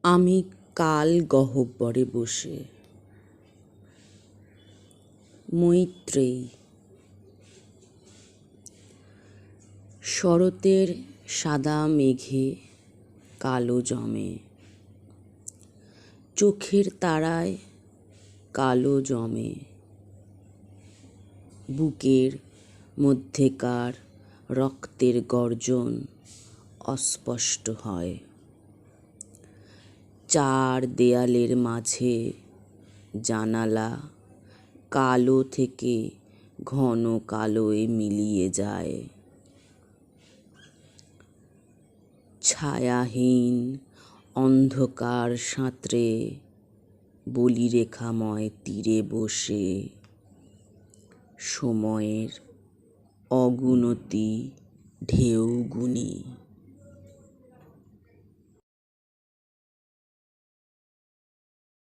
আমি কাল গহ্বরে বসে। মৈত্রেয়ী। শরতের সাদা মেঘে কালো জমে, চোখের তারায় কালো জমে, বুকের মধ্যেকার রক্তের গর্জন অস্পষ্ট হয়। চার দেয়ালের মাঝে জানালা কালো থেকে ঘন কালোয় মিলিয়ে যায়। ছায়াহীন অন্ধকার সাঁতরে বলিরেখাময় তীরে বসে সময়ের অগুনতি ঢেউ গুনি।